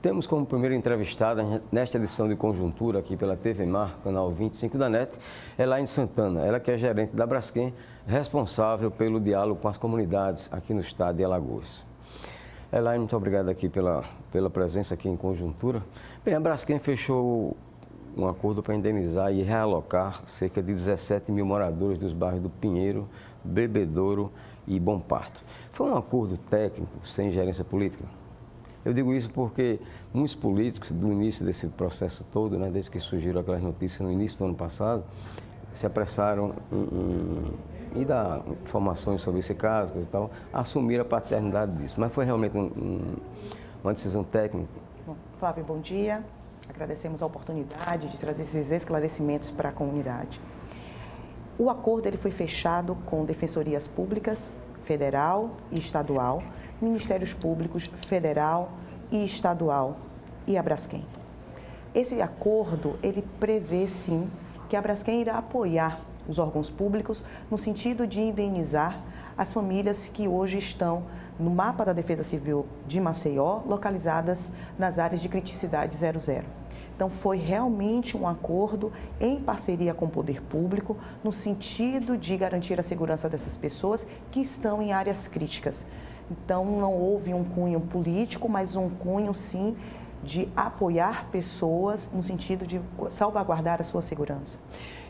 Temos como primeira entrevistada, nesta edição de Conjuntura, aqui pela TV Mar, canal 25 da NET, Elaine Santana. Ela que é gerente da Braskem, responsável pelo diálogo com as comunidades aqui no estado de Alagoas. Elaine, muito obrigado aqui pela presença aqui em Conjuntura. Bem, a Braskem fechou um acordo para indenizar e realocar cerca de 17 mil moradores dos bairros do Pinheiro, Bebedouro e Bom Parto. Foi um acordo técnico, sem gerência política? Eu digo isso porque muitos políticos, do início desse processo todo, desde que surgiram aquelas notícias no início do ano passado, se apressaram em dar informações sobre esse caso e tal, assumiram a paternidade disso. Mas foi realmente uma decisão técnica. Bom, Flávio, bom dia. Agradecemos a oportunidade de trazer esses esclarecimentos para a comunidade. O acordo ele foi fechado com defensorias públicas, federal e estadual, Ministérios Públicos Federal e Estadual e a Braskem. Esse acordo, ele prevê sim que a Braskem irá apoiar os órgãos públicos no sentido de indenizar as famílias que hoje estão no mapa da Defesa Civil de Maceió, localizadas nas áreas de criticidade 00. Então, foi realmente um acordo em parceria com o poder público, no sentido de garantir a segurança dessas pessoas que estão em áreas críticas. Então, não houve um cunho político, mas um cunho, sim, de apoiar pessoas no sentido de salvaguardar a sua segurança.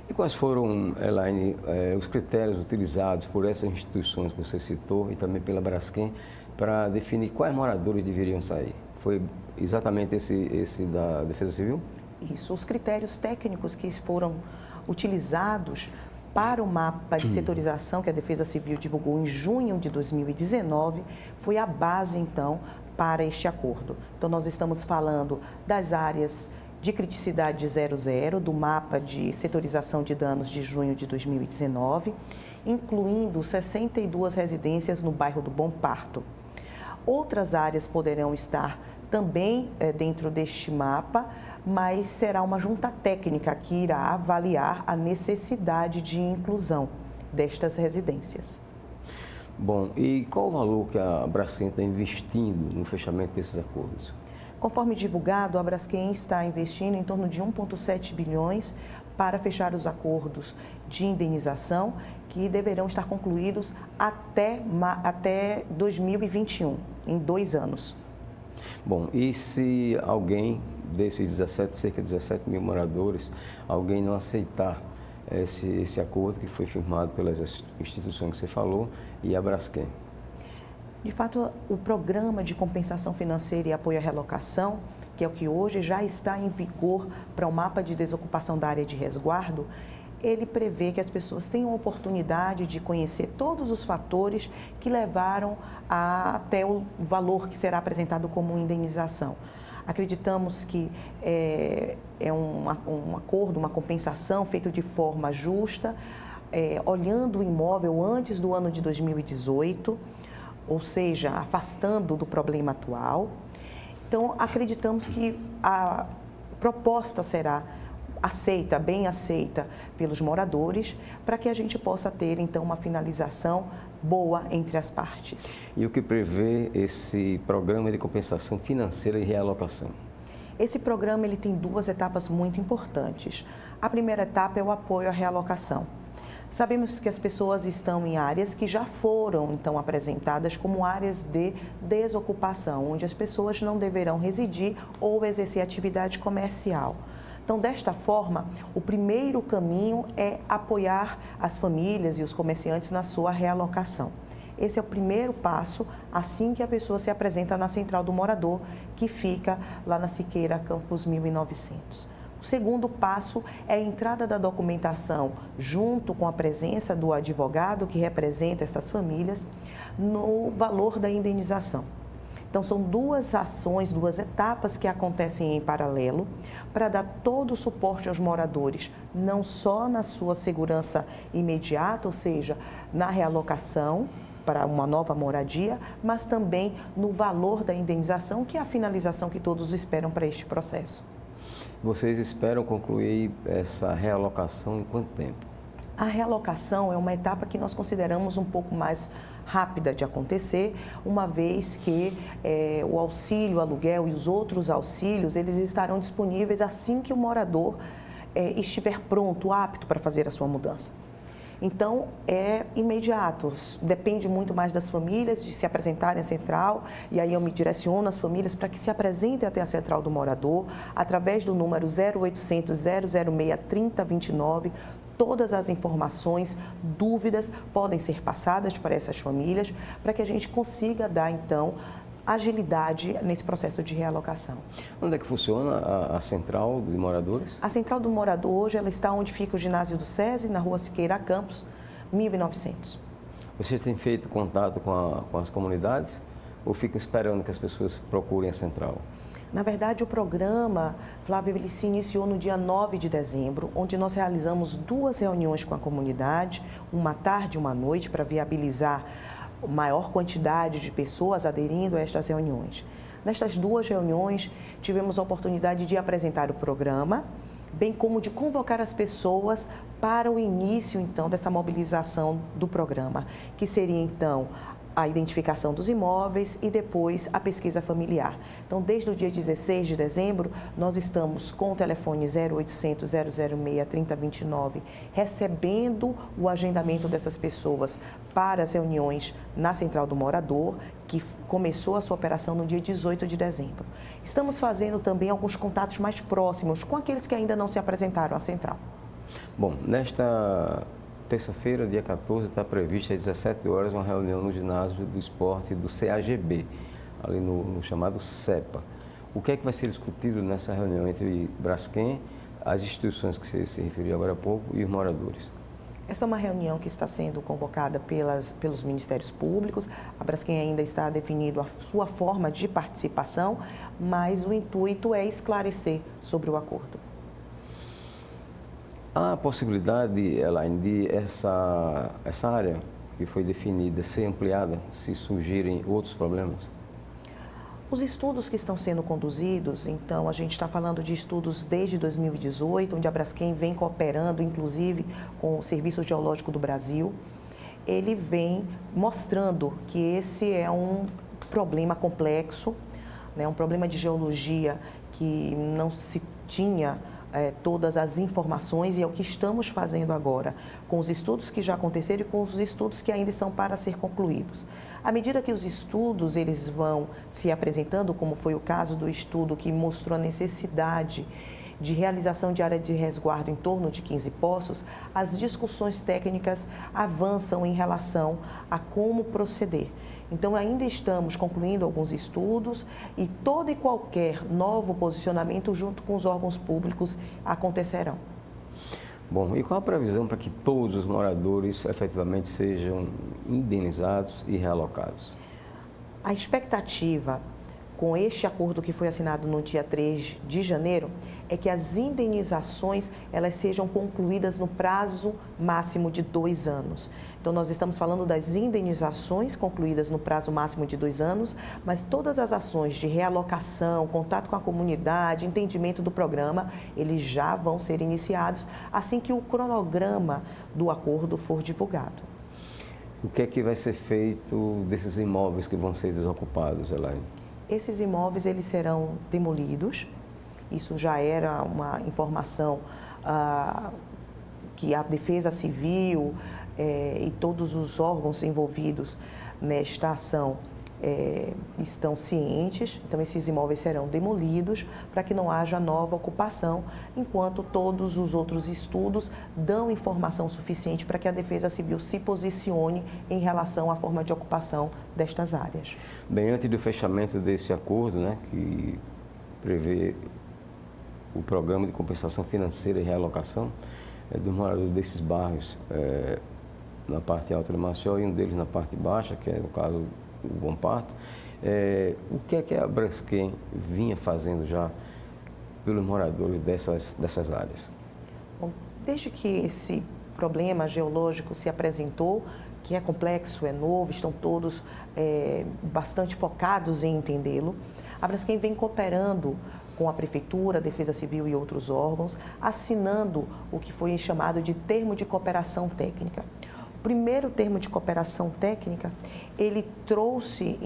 E quais foram, Elaine, os critérios utilizados por essas instituições que você citou e também pela Braskem para definir quais moradores deveriam sair? Foi exatamente esse da Defesa Civil? Isso, os critérios técnicos que foram utilizados para o mapa de setorização que a Defesa Civil divulgou em junho de 2019, foi a base, então, para este acordo. Então, nós estamos falando das áreas de criticidade 00, do mapa de setorização de danos de junho de 2019, incluindo 62 residências no bairro do Bom Parto. Outras áreas poderão estar também dentro deste mapa, mas será uma junta técnica que irá avaliar a necessidade de inclusão destas residências. Bom, e qual o valor que a Braskem está investindo no fechamento desses acordos? Conforme divulgado, a Braskem está investindo em torno de 1,7 bilhões para fechar os acordos de indenização, que deverão estar concluídos até 2021, em 2 anos. Bom, e se alguém desses cerca de 17 mil moradores, alguém não aceitar esse acordo que foi firmado pelas instituições que você falou e a Braskem? De fato, o programa de compensação financeira e apoio à relocação, que é o que hoje já está em vigor para o mapa de desocupação da área de resguardo, ele prevê que as pessoas tenham a oportunidade de conhecer todos os fatores que levaram até o valor que será apresentado como indenização. Acreditamos que é um acordo, uma compensação feito de forma justa, olhando o imóvel antes do ano de 2018, ou seja, afastando do problema atual. Então, acreditamos que a proposta será aceita, bem aceita pelos moradores, para que a gente possa ter, então, uma finalização boa entre as partes. E o que prevê esse programa de compensação financeira e realocação? Esse programa ele tem 2 etapas muito importantes. A primeira etapa é o apoio à realocação. Sabemos que as pessoas estão em áreas que já foram, então, apresentadas como áreas de desocupação, onde as pessoas não deverão residir ou exercer atividade comercial. Então, desta forma, o primeiro caminho é apoiar as famílias e os comerciantes na sua realocação. Esse é o primeiro passo, assim que a pessoa se apresenta na Central do Morador, que fica lá na Siqueira, Campos 1900. O segundo passo é a entrada da documentação, junto com a presença do advogado que representa essas famílias, no valor da indenização. Então, são 2 ações, 2 etapas que acontecem em paralelo para dar todo o suporte aos moradores, não só na sua segurança imediata, ou seja, na realocação para uma nova moradia, mas também no valor da indenização, que é a finalização que todos esperam para este processo. Vocês esperam concluir essa realocação em quanto tempo? A realocação é uma etapa que nós consideramos um pouco mais rápida de acontecer, uma vez que o auxílio aluguel e os outros auxílios, eles estarão disponíveis assim que o morador estiver pronto, apto para fazer a sua mudança. Então, é imediato, depende muito mais das famílias de se apresentarem à central, e aí eu me direciono às famílias para que se apresentem até a central do morador, através do número 0800 006 3029. Todas as informações, dúvidas podem ser passadas para essas famílias, para que a gente consiga dar, então, agilidade nesse processo de realocação. Onde é que funciona a central de moradores? A central do morador hoje ela está onde fica o ginásio do SESI, na rua Siqueira Campos, 1900. Vocês têm feito contato com as comunidades ou ficam esperando que as pessoas procurem a central? Na verdade, o programa, Flávio, ele se iniciou no dia 9 de dezembro, onde nós realizamos 2 reuniões com a comunidade, uma tarde e uma noite, para viabilizar maior quantidade de pessoas aderindo a estas reuniões. Nestas 2 reuniões, tivemos a oportunidade de apresentar o programa, bem como de convocar as pessoas para o início, então, dessa mobilização do programa, que seria, então, a identificação dos imóveis e depois a pesquisa familiar. Então, desde o dia 16 de dezembro, nós estamos com o telefone 0800 006 3029, recebendo o agendamento dessas pessoas para as reuniões na Central do Morador, que começou a sua operação no dia 18 de dezembro. Estamos fazendo também alguns contatos mais próximos com aqueles que ainda não se apresentaram à Central. Bom, nesta terça-feira, dia 14, está prevista às 17 horas uma reunião no ginásio do esporte do CAGB, ali no chamado CEPA. O que é que vai ser discutido nessa reunião entre Braskem, as instituições que você se referiu agora há pouco e os moradores? Essa é uma reunião que está sendo convocada pelos Ministérios Públicos. A Braskem ainda está definindo a sua forma de participação, mas o intuito é esclarecer sobre o acordo. Há a possibilidade, Elaine, de essa área que foi definida ser ampliada se surgirem outros problemas? Os estudos que estão sendo conduzidos, então a gente está falando de estudos desde 2018, onde a Braskem vem cooperando, inclusive, com o Serviço Geológico do Brasil. Ele vem mostrando que esse é um problema complexo, né, um problema de geologia que não se tinha todas as informações, e é o que estamos fazendo agora, com os estudos que já aconteceram e com os estudos que ainda estão para ser concluídos. À medida que os estudos eles vão se apresentando, como foi o caso do estudo que mostrou a necessidade de realização de área de resguardo em torno de 15 poços, as discussões técnicas avançam em relação a como proceder. Então, ainda estamos concluindo alguns estudos e todo e qualquer novo posicionamento junto com os órgãos públicos acontecerão. Bom, e qual a previsão para que todos os moradores efetivamente sejam indenizados e realocados? A expectativa com este acordo que foi assinado no dia 3 de janeiro é que as indenizações elas sejam concluídas no prazo máximo de 2 anos. Então, nós estamos falando das indenizações concluídas no prazo máximo de 2 anos, mas todas as ações de realocação, contato com a comunidade, entendimento do programa, eles já vão ser iniciados assim que o cronograma do acordo for divulgado. O que é que vai ser feito desses imóveis que vão ser desocupados, Elaine? Esses imóveis eles serão demolidos. Isso já era uma informação que a Defesa Civil e todos os órgãos envolvidos nesta ação estão cientes. Então, esses imóveis serão demolidos para que não haja nova ocupação, enquanto todos os outros estudos dão informação suficiente para que a Defesa Civil se posicione em relação à forma de ocupação destas áreas. Bem, antes do fechamento desse acordo, né, que prevê o programa de compensação financeira e realocação dos moradores desses bairros na parte alta de Maceió e um deles na parte baixa, que é, no caso, o Bom Parto. O que é que a Braskem vinha fazendo já pelos moradores dessas áreas? Bom, desde que esse problema geológico se apresentou, que é complexo, é novo, estão todos bastante focados em entendê-lo, a Braskem vem cooperando com a Prefeitura, a Defesa Civil e outros órgãos, assinando o que foi chamado de termo de cooperação técnica. primeiro termo de cooperação técnica, ele trouxe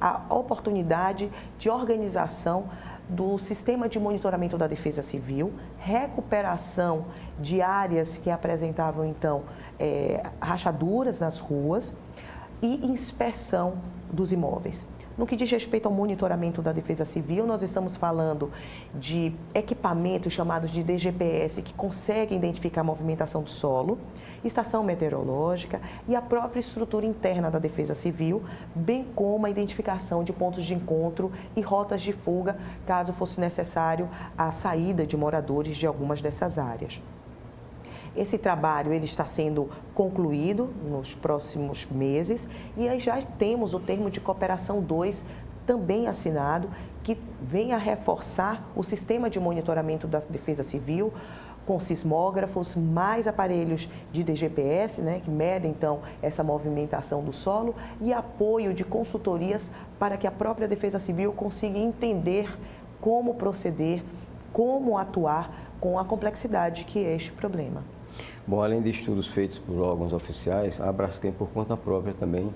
a oportunidade de organização do sistema de monitoramento da Defesa Civil, recuperação de áreas que apresentavam, então, rachaduras nas ruas e inspeção dos imóveis. No que diz respeito ao monitoramento da Defesa Civil, nós estamos falando de equipamentos chamados de DGPS, que conseguem identificar a movimentação do solo, estação meteorológica e a própria estrutura interna da Defesa Civil, bem como a identificação de pontos de encontro e rotas de fuga, caso fosse necessário a saída de moradores de algumas dessas áreas. Esse trabalho ele está sendo concluído nos próximos meses e aí já temos o termo de cooperação 2 também assinado, que vem a reforçar o sistema de monitoramento da Defesa Civil, com sismógrafos, mais aparelhos de DGPS, né, que medem, então, essa movimentação do solo e apoio de consultorias para que a própria Defesa Civil consiga entender como proceder, como atuar com a complexidade que é este problema. Bom, além de estudos feitos por órgãos oficiais, a Braskem, por conta própria, também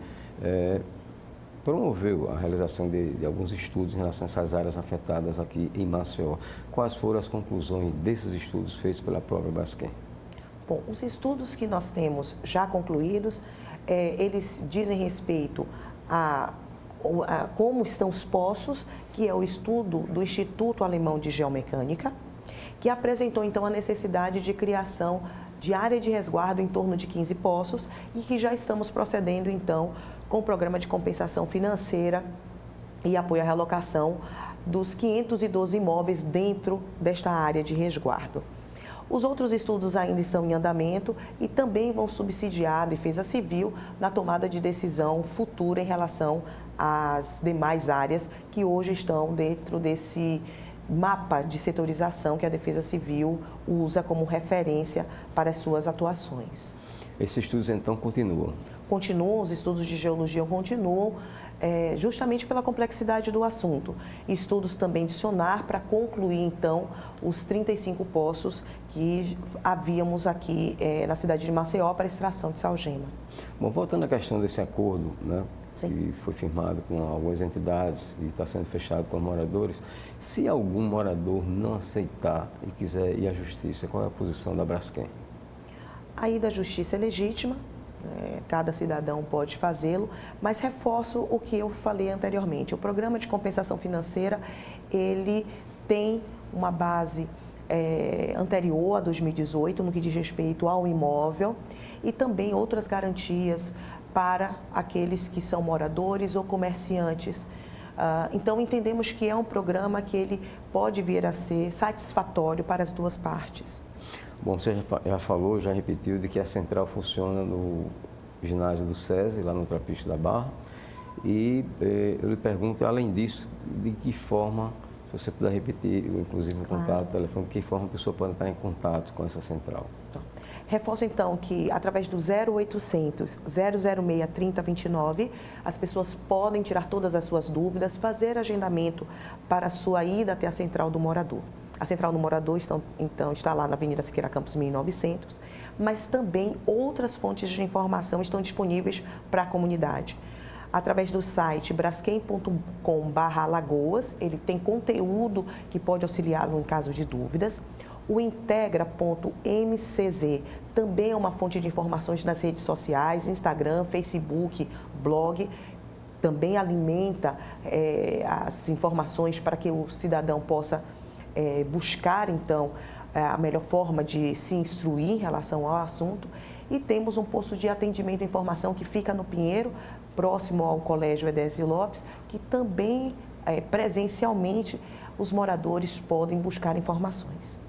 promoveu a realização de alguns estudos em relação a essas áreas afetadas aqui em Maceió. Quais foram as conclusões desses estudos feitos pela própria Braskem? Bom, os estudos que nós temos já concluídos, eles dizem respeito a como estão os poços, que é o estudo do Instituto Alemão de Geomecânica, que apresentou, então, a necessidade de criação de área de resguardo em torno de 15 poços e que já estamos procedendo, então, com o programa de compensação financeira e apoio à realocação dos 512 imóveis dentro desta área de resguardo. Os outros estudos ainda estão em andamento e também vão subsidiar a Defesa Civil na tomada de decisão futura em relação às demais áreas que hoje estão dentro desse mapa de setorização que a Defesa Civil usa como referência para as suas atuações. Esses estudos, então, continuam? Continuam, os estudos de geologia continuam, justamente pela complexidade do assunto. Estudos também de sonar para concluir, então, os 35 poços que havíamos aqui na cidade de Maceió para extração de salgema. Bom, voltando à questão desse acordo, né? Sim. Que foi firmado com algumas entidades e está sendo fechado com os moradores. Se algum morador não aceitar e quiser ir à justiça, qual é a posição da Braskem? A ida à justiça é legítima, cada cidadão pode fazê-lo, mas reforço o que eu falei anteriormente. O programa de compensação financeira, ele tem uma base anterior a 2018, no que diz respeito ao imóvel, e também outras garantias para aqueles que são moradores ou comerciantes. Então, entendemos que é um programa que ele pode vir a ser satisfatório para as duas partes. Bom, você já falou, já repetiu de que a central funciona no ginásio do SESI, lá no Trapiche da Barra. E eu lhe pergunto, além disso, de que forma, se você puder repetir, inclusive o contato, o telefone, de que forma a pessoa pode estar em contato com essa central? Reforço, então, que através do 0800 006 3029, as pessoas podem tirar todas as suas dúvidas, fazer agendamento para a sua ida até a Central do Morador. A Central do Morador, então, está lá na Avenida Siqueira Campos 1900, mas também outras fontes de informação estão disponíveis para a comunidade. Através do site braskem.com/alagoas, ele tem conteúdo que pode auxiliá-lo em caso de dúvidas. O integra.mcz também é uma fonte de informações nas redes sociais, Instagram, Facebook, blog. Também alimenta as informações para que o cidadão possa buscar, então, a melhor forma de se instruir em relação ao assunto. E temos um posto de atendimento e informação que fica no Pinheiro, próximo ao Colégio Edésio Lopes, que também, presencialmente, os moradores podem buscar informações.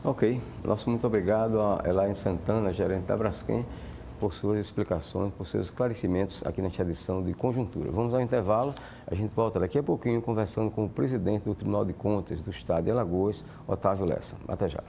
Ok, nosso muito obrigado a Elaine Santana, gerente da Braskem, por suas explicações, por seus esclarecimentos aqui nesta edição de Conjuntura. Vamos ao intervalo, a gente volta daqui a pouquinho conversando com o presidente do Tribunal de Contas do Estado de Alagoas, Otávio Lessa. Até já.